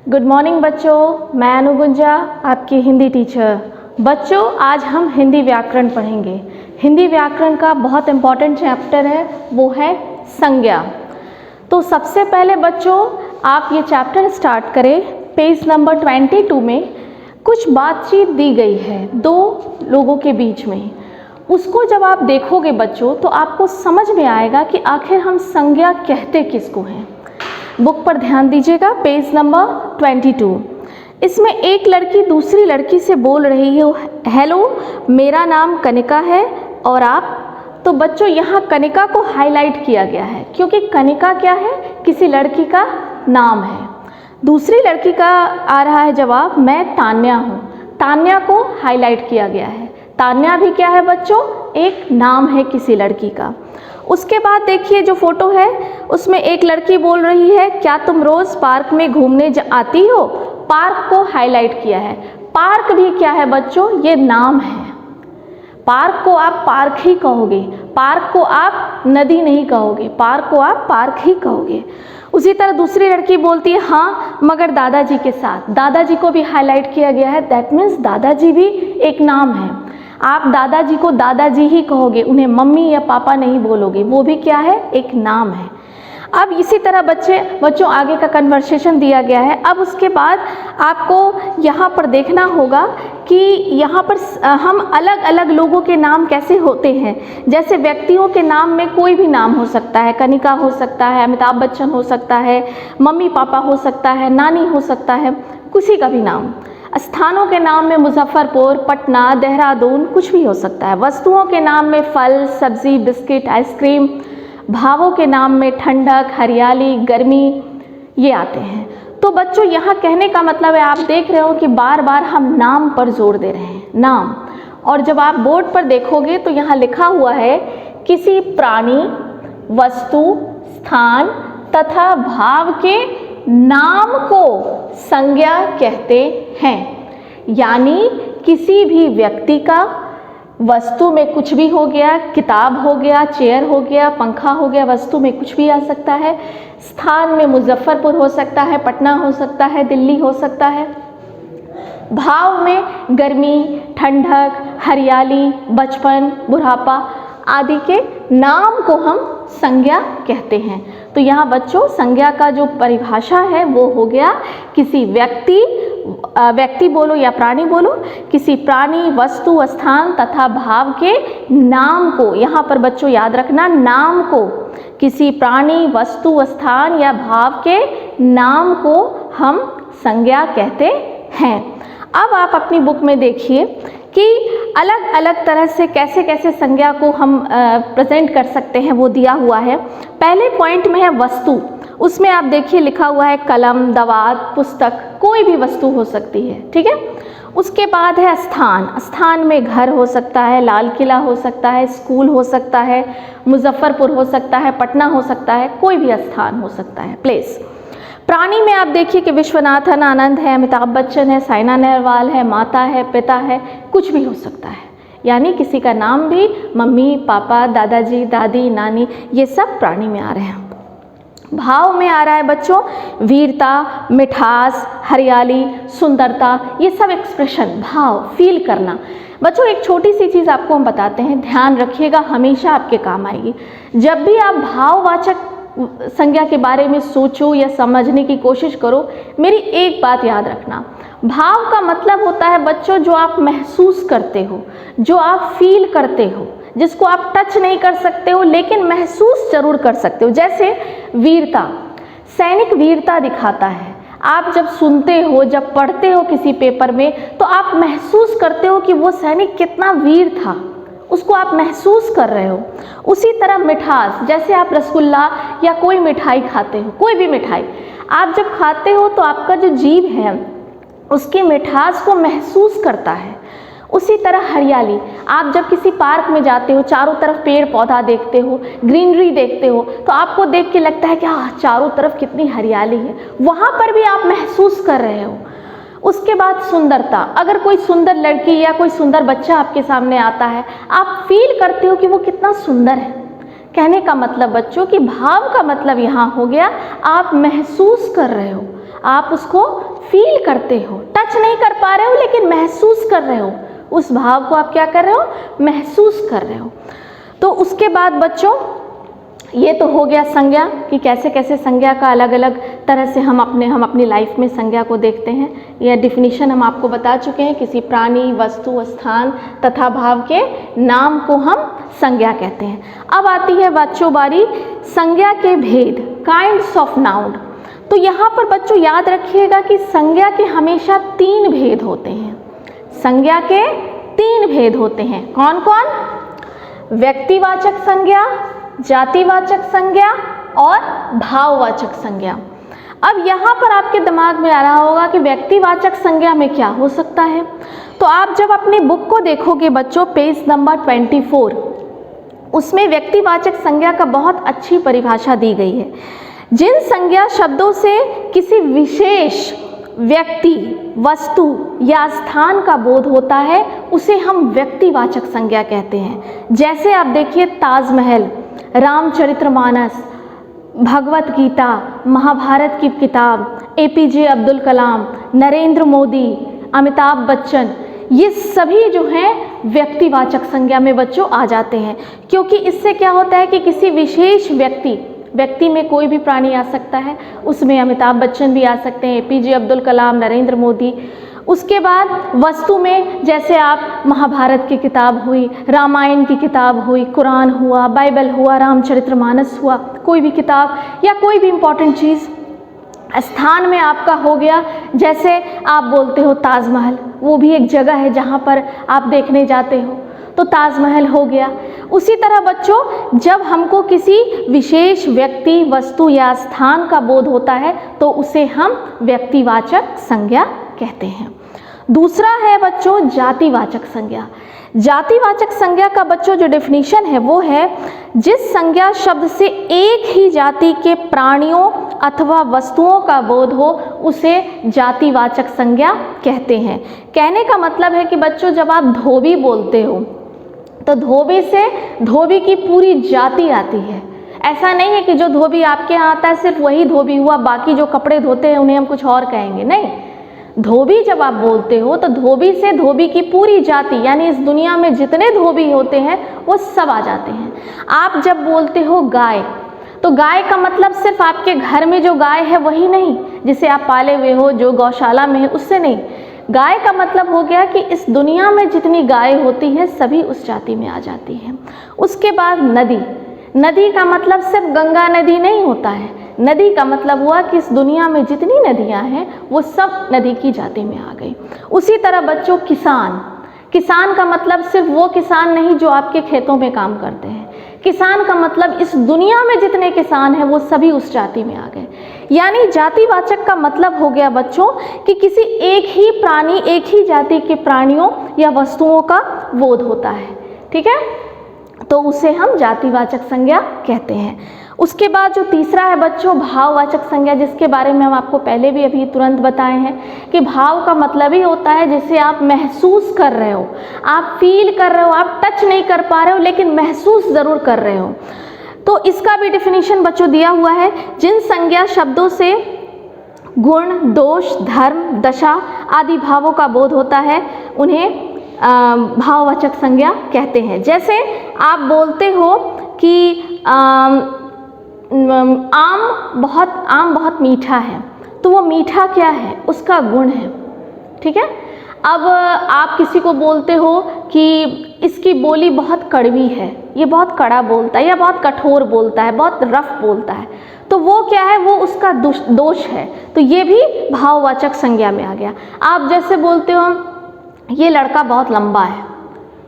Good morning बच्चों, मैं अनु गुंजा, आपकी हिंदी टीचर। बच्चों, आज हम हिंदी व्याकरण पढ़ेंगे। हिंदी व्याकरण का बहुत इम्पॉर्टेंट चैप्टर है, वो है संज्ञा। तो सबसे पहले बच्चों आप ये चैप्टर स्टार्ट करें। पेज नंबर 22 में कुछ बातचीत दी गई है दो लोगों के बीच में। उसको जब आप देखोगे बच्चों तो आपको समझ में आएगा कि आखिर हम संज्ञा कहते किसको हैं। बुक पर ध्यान दीजिएगा, पेज नंबर 22। इसमें एक लड़की दूसरी लड़की से बोल रही है, हेलो मेरा नाम कनिका है और आप। तो बच्चों यहाँ कनिका को हाईलाइट किया गया है क्योंकि कनिका क्या है, किसी लड़की का नाम है। दूसरी लड़की का आ रहा है जवाब, मैं तान्या हूँ। तान्या को हाईलाइट किया गया है। तान्या भी क्या है बच्चों, एक नाम है किसी लड़की का। उसके बाद देखिए जो फोटो है उसमें एक लड़की बोल रही है, क्या तुम रोज पार्क में घूमने आती हो। पार्क को हाईलाइट किया है। पार्क भी क्या है बच्चों, ये नाम है। पार्क को आप पार्क ही कहोगे, पार्क को आप नदी नहीं कहोगे, पार्क को आप पार्क ही कहोगे। उसी तरह दूसरी लड़की बोलती है, हाँ मगर दादाजी के साथ। दादाजी को भी हाईलाइट किया गया है। दैट मीन्स दादाजी भी एक नाम है। आप दादाजी को दादाजी ही कहोगे, उन्हें मम्मी या पापा नहीं बोलोगे, वो भी क्या है, एक नाम है। अब इसी तरह बच्चों आगे का कन्वर्सेशन दिया गया है। अब उसके बाद आपको यहाँ पर देखना होगा कि यहाँ पर हम अलग अलग लोगों के नाम कैसे होते हैं। जैसे व्यक्तियों के नाम में कोई भी नाम हो सकता है, कनिका हो सकता है, अमिताभ बच्चन हो सकता है, मम्मी पापा हो सकता है, नानी हो सकता है, किसी का भी नाम। स्थानों के नाम में मुजफ्फरपुर, पटना, देहरादून, कुछ भी हो सकता है। वस्तुओं के नाम में फल, सब्जी, बिस्किट, आइसक्रीम। भावों के नाम में ठंडक, हरियाली, गर्मी, ये आते हैं। तो बच्चों यहाँ कहने का मतलब है, आप देख रहे हो कि बार बार हम नाम पर जोर दे रहे हैं, नाम। और जब आप बोर्ड पर देखोगे तो यहाँ लिखा हुआ है, किसी प्राणी, वस्तु, स्थान तथा भाव के नाम को संज्ञा कहते हैं। यानी किसी भी व्यक्ति का, वस्तु में कुछ भी हो गया, किताब हो गया, चेयर हो गया, पंखा हो गया, वस्तु में कुछ भी आ सकता है। स्थान में मुजफ्फरपुर हो सकता है, पटना हो सकता है, दिल्ली हो सकता है। भाव में गर्मी, ठंडक, हरियाली, बचपन, बुढ़ापा आदि के नाम को हम संज्ञा कहते हैं। तो यहाँ बच्चों संज्ञा का जो परिभाषा है वो हो गया, किसी व्यक्ति बोलो या प्राणी बोलो, किसी प्राणी, वस्तु, स्थान तथा भाव के नाम को। यहाँ पर बच्चों याद रखना, नाम को, किसी प्राणी, वस्तु, स्थान या भाव के नाम को हम संज्ञा कहते हैं। अब आप अपनी बुक में देखिए कि अलग अलग तरह से कैसे कैसे संज्ञा को हम प्रेजेंट कर सकते हैं, वो दिया हुआ है। पहले पॉइंट में है वस्तु। उसमें आप देखिए लिखा हुआ है कलम, दवात, पुस्तक, कोई भी वस्तु हो सकती है, ठीक है। उसके बाद है स्थान। स्थान में घर हो सकता है, लाल किला हो सकता है, स्कूल हो सकता है, मुजफ्फरपुर हो सकता है, पटना हो सकता है, कोई भी स्थान हो सकता है, प्लेस। प्राणी में आप देखिए कि विश्वनाथन आनंद है, अमिताभ बच्चन है, साइना नेहवाल है, माता है, पिता है, कुछ भी हो सकता है। यानी किसी का नाम भी मम्मी, पापा, दादाजी, दादी, नानी, ये सब प्राणी में आ रहे हैं। भाव में आ रहा है बच्चों वीरता, मिठास, हरियाली, सुंदरता, ये सब एक्सप्रेशन, भाव, फील करना। बच्चों एक छोटी सी चीज़ आपको हम बताते हैं, ध्यान रखिएगा, हमेशा आपके काम आएगी। जब भी आप भाववाचक संज्ञा के बारे में सोचो या समझने की कोशिश करो, मेरी एक बात याद रखना, भाव का मतलब होता है बच्चों जो आप महसूस करते हो, जो आप फील करते हो, जिसको आप टच नहीं कर सकते हो लेकिन महसूस जरूर कर सकते हो। जैसे वीरता, सैनिक वीरता दिखाता है। आप जब सुनते हो, जब पढ़ते हो किसी पेपर में, तो आप महसूस करते हो कि वो सैनिक कितना वीर था, उसको आप महसूस कर रहे हो। उसी तरह मिठास, जैसे आप रसगुल्ला या कोई मिठाई खाते हो, कोई भी मिठाई आप जब खाते हो तो आपका जो जीभ है उसकी मिठास को महसूस करता है। उसी तरह हरियाली, आप जब किसी पार्क में जाते हो, चारों तरफ पेड़ पौधा देखते हो, ग्रीनरी देखते हो, तो आपको देख के लगता है कि चारों तरफ कितनी हरियाली है, वहाँ पर भी आप महसूस कर रहे हो। उसके बाद सुंदरता, अगर कोई सुंदर लड़की या कोई सुंदर बच्चा आपके सामने आता है, आप फील करते हो कि वो कितना सुंदर है। कहने का मतलब बच्चों कि भाव का मतलब यहाँ हो गया आप महसूस कर रहे हो, आप उसको फील करते हो, टच नहीं कर पा रहे हो लेकिन महसूस कर रहे हो, उस भाव को आप क्या कर रहे हो, महसूस कर रहे हो। तो उसके बाद बच्चों ये तो हो गया संज्ञा कि कैसे कैसे संज्ञा का अलग अलग तरह से हम अपनी लाइफ में संज्ञा को देखते हैं। यह डिफिनीशन हम आपको बता चुके हैं, किसी प्राणी, वस्तु, स्थान तथा भाव के नाम को हम संज्ञा कहते हैं। अब आती है बच्चों बारी संज्ञा के भेद, काइंड्स ऑफ नाउन। तो यहाँ पर बच्चों याद रखिएगा कि संज्ञा के हमेशा 3 भेद होते हैं। संज्ञा के 3 भेद होते हैं। कौन कौन? व्यक्तिवाचक संज्ञा, जातिवाचक संज्ञा और भाववाचक संज्ञा। अब यहाँ पर आपके दिमाग में आ रहा होगा कि व्यक्तिवाचक संज्ञा में क्या हो सकता है। तो आप जब अपनी बुक को देखोगे बच्चों, पेज नंबर 24, उसमें व्यक्तिवाचक संज्ञा का बहुत अच्छी परिभाषा दी गई है। जिन संज्ञा शब्दों से किसी विशेष व्यक्ति, वस्तु या स्थान का बोध होता है उसे हम व्यक्तिवाचक संज्ञा कहते हैं। जैसे आप देखिए ताजमहल, रामचरितमानस, भगवत गीता, महाभारत की किताब, APJ अब्दुल कलाम, नरेंद्र मोदी, अमिताभ बच्चन, ये सभी जो हैं व्यक्तिवाचक संज्ञा में बच्चों आ जाते हैं। क्योंकि इससे क्या होता है कि किसी विशेष व्यक्ति में कोई भी प्राणी आ सकता है, उसमें अमिताभ बच्चन भी आ सकते हैं, APJ अब्दुल कलाम, नरेंद्र मोदी। उसके बाद वस्तु में जैसे आप महाभारत की किताब हुई, रामायण की किताब हुई, कुरान हुआ, बाइबल हुआ, रामचरितमानस हुआ, कोई भी किताब या कोई भी इम्पोर्टेंट चीज़। स्थान में आपका हो गया, जैसे आप बोलते हो ताजमहल, वो भी एक जगह है जहाँ पर आप देखने जाते हो, तो ताजमहल हो गया। उसी तरह बच्चों जब हमको किसी विशेष व्यक्ति, वस्तु या स्थान का बोध होता है तो उसे हम व्यक्तिवाचक संज्ञा कहते हैं। दूसरा है बच्चों जातिवाचक संज्ञा। जातिवाचक संज्ञा का बच्चों जो डेफिनेशन है वो है जिस संज्ञा शब्द से एक ही जाति के प्राणियों अथवा वस्तुओं का बोध हो उसे जातिवाचक संज्ञा कहते हैं। कहने का मतलब है कि बच्चों जब आप धोबी बोलते हो तो धोबी से धोबी की पूरी जाति आती है। ऐसा नहीं है कि जो धोबी आपके यहाँ आता है सिर्फ वही धोबी हुआ, बाकी जो कपड़े धोते हैं उन्हें हम कुछ और कहेंगे, नहीं। धोबी जब आप बोलते हो तो धोबी से धोबी की पूरी जाति, यानी इस दुनिया में जितने धोबी होते हैं वो सब आ जाते हैं। आप जब बोलते हो गाय, तो गाय का मतलब सिर्फ आपके घर में जो गाय है वही नहीं, जिसे आप पाले हुए हो, जो गौशाला में है, उससे नहीं। गाय का मतलब हो गया कि इस दुनिया में जितनी गाय होती हैं सभी उस जाति में आ जाती हैं। उसके बाद नदी। नदी का मतलब सिर्फ गंगा नदी नहीं होता है, नदी का मतलब हुआ कि इस दुनिया में जितनी नदियां हैं वो सब नदी की जाति में आ गई। उसी तरह बच्चों किसान। किसान का मतलब सिर्फ वो किसान नहीं जो आपके खेतों में काम करते हैं, किसान का मतलब इस दुनिया में जितने किसान हैं वो सभी उस जाति में आ गए। यानी जातिवाचक का मतलब हो गया बच्चों कि किसी एक ही प्राणी, एक ही जाति के प्राणियों या वस्तुओं का बोध होता है, ठीक है, तो उसे हम जातिवाचक संज्ञा कहते हैं। उसके बाद जो तीसरा है बच्चों भाववाचक संज्ञा, जिसके बारे में हम आपको पहले भी अभी तुरंत बताए हैं कि भाव का मतलब ही होता है जिसे आप महसूस कर रहे हो, आप फील कर रहे हो, आप टच नहीं कर पा रहे हो लेकिन महसूस ज़रूर कर रहे हो। तो इसका भी डेफिनेशन बच्चों दिया हुआ है, जिन संज्ञा शब्दों से गुण, दोष, धर्म, दशा आदि भावों का बोध होता है उन्हें भाववाचक संज्ञा कहते हैं। जैसे आप बोलते हो कि आम बहुत मीठा है, तो वो मीठा क्या है, उसका गुण है, ठीक है। अब आप किसी को बोलते हो कि इसकी बोली बहुत कड़वी है, ये बहुत कड़ा बोलता है या बहुत कठोर बोलता है, बहुत रफ बोलता है, तो वो क्या है, वो उसका दोष है, तो ये भी भाववाचक संज्ञा में आ गया। आप जैसे बोलते हो ये लड़का बहुत लंबा है,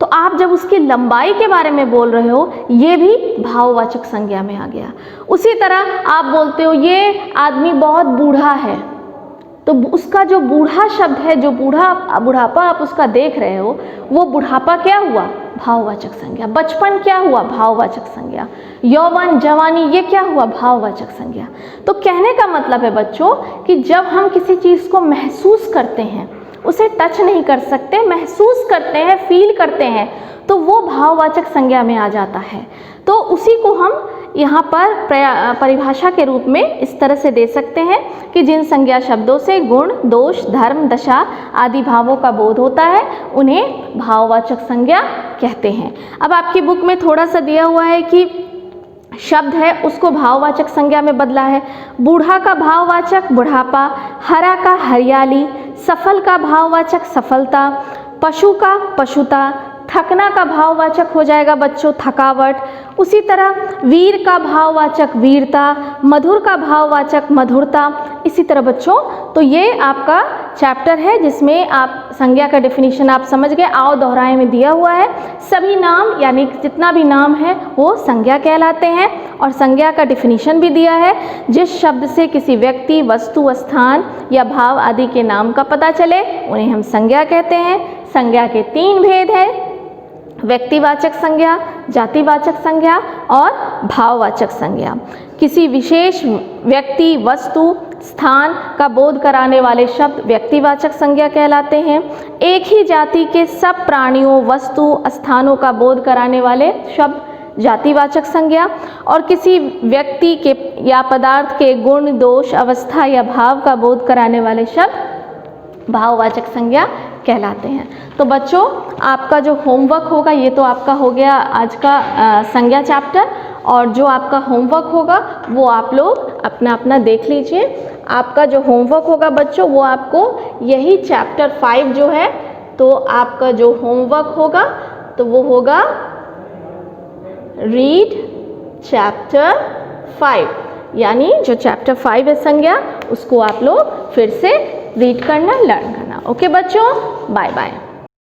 तो आप जब उसकी लंबाई के बारे में बोल रहे हो ये भी भाववाचक संज्ञा में आ गया। उसी तरह आप बोलते हो ये आदमी बहुत बूढ़ा है, तो उसका जो बूढ़ा शब्द है, जो बुढ़ापा आप उसका देख रहे हो, वो बुढ़ापा क्या हुआ, भाववाचक संज्ञा। बचपन क्या हुआ, भाववाचक संज्ञा। यौवन, जवानी, ये क्या हुआ, भाववाचक संज्ञा। तो कहने का मतलब है बच्चों कि जब हम किसी चीज़ को महसूस करते हैं, उसे टच नहीं कर सकते, महसूस करते हैं, फील करते हैं, तो वो भाववाचक संज्ञा में आ जाता है। तो उसी को हम यहाँ पर परिभाषा के रूप में इस तरह से दे सकते हैं कि जिन संज्ञा शब्दों से गुण, दोष, धर्म, दशा आदि भावों का बोध होता है उन्हें भाववाचक संज्ञा कहते हैं। अब आपकी बुक में थोड़ा सा दिया हुआ है कि शब्द है उसको भाववाचक संज्ञा में बदला है। बूढ़ा का भाववाचक बुढ़ापा, हरा का हरियाली, सफल का भाववाचक सफलता, पशु का पशुता, थकना का भाववाचक हो जाएगा बच्चों थकावट। उसी तरह वीर का भाववाचक वीरता, मधुर का भाववाचक मधुरता। इसी तरह बच्चों तो ये आपका चैप्टर है जिसमें आप संज्ञा का डेफिनेशन आप समझ गए। आओ दोहराए में दिया हुआ है सभी नाम यानी जितना भी नाम है वो संज्ञा कहलाते हैं, और संज्ञा का डेफिनेशन भी दिया है जिस शब्द से किसी व्यक्ति, वस्तु, स्थान या भाव आदि के नाम का पता चले उन्हें हम संज्ञा कहते हैं। संज्ञा के 3 भेद है, व्यक्तिवाचक संज्ञा, जातिवाचक संज्ञा और भाववाचक संज्ञा। किसी विशेष व्यक्ति, वस्तु, स्थान का बोध कराने वाले शब्द व्यक्तिवाचक संज्ञा कहलाते हैं। एक ही जाति के सब प्राणियों, वस्तु, स्थानों का बोध कराने वाले शब्द जातिवाचक संज्ञा, और किसी व्यक्ति के या पदार्थ के गुण, दोष, अवस्था या भाव का बोध कराने वाले शब्द भाववाचक संज्ञा कहलाते हैं। तो बच्चों आपका जो होमवर्क होगा ये तो आपका हो गया आज का संज्ञा चैप्टर, और जो आपका होमवर्क होगा वो आप लोग अपना अपना देख लीजिए। आपका जो होमवर्क होगा बच्चों वो आपको यही चैप्टर 5 जो है, तो आपका जो होमवर्क होगा तो वो होगा रीड चैप्टर 5, यानी जो चैप्टर 5 है संज्ञा उसको आप लोग फिर से रीड करना, लर्न करना। ओके बच्चों, बाय बाय।